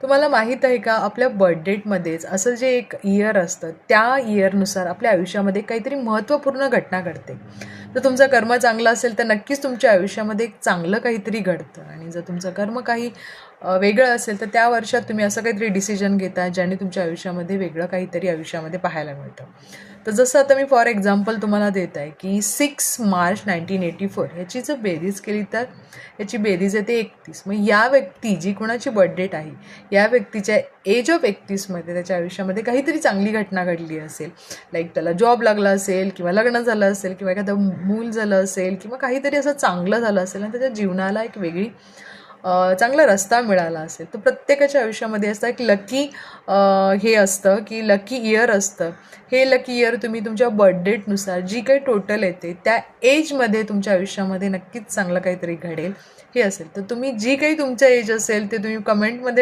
तुम्हाला माहीत आहे का, आपल्या बर्थडेटमध्येच असं जे एक इयर असतं, त्या इयरनुसार आपल्या आयुष्यामध्ये काहीतरी महत्त्वपूर्ण घटना घडते. जर तुमचं कर्म चांगलं असेल तर नक्कीच तुमच्या आयुष्यामध्ये एक चांगलं काहीतरी घडतं, आणि जर तुमचं कर्म काही वेगळं असेल तर त्या वर्षात तुम्ही असं काहीतरी डिसिजन घेता ज्याने तुमच्या आयुष्यामध्ये वेगळं काहीतरी आयुष्यामध्ये पाहायला मिळतं. तर जसं आता मी फॉर एक्झाम्पल तुम्हाला देत आहे की 6 मार्च 1984 ह्याची जर बेरीज केली तर याची बेरीज येते 31. मग या व्यक्ती जी कोणाची बर्थडेट आहे, या व्यक्तीच्या एज ऑफ 31मध्ये त्याच्या आयुष्यामध्ये काहीतरी चांगली घटना घडली असेल. लाईक त्याला जॉब लागला असेल, किंवा लग्न झालं असेल, किंवा एखादं मूल झालं असेल, किंवा काहीतरी असं चांगलं झालं असेल आणि त्याच्या जीवनाला एक वेगळी चांगला रस्ता मिळाला असेल. तर प्रत्येकाच्या आयुष्यामध्ये असं एक लकी हे असतं की लकी इयर असतं. हे लकी इयर तुम्ही तुमच्या बर्थडेटनुसार जी काही टोटल येते त्या एजमध्ये तुमच्या आयुष्यामध्ये नक्कीच चांगलं काहीतरी घडेल हे असेल. तर तुम्ही जी काही तुमचं एज असेल ते तुम्ही कमेंटमध्ये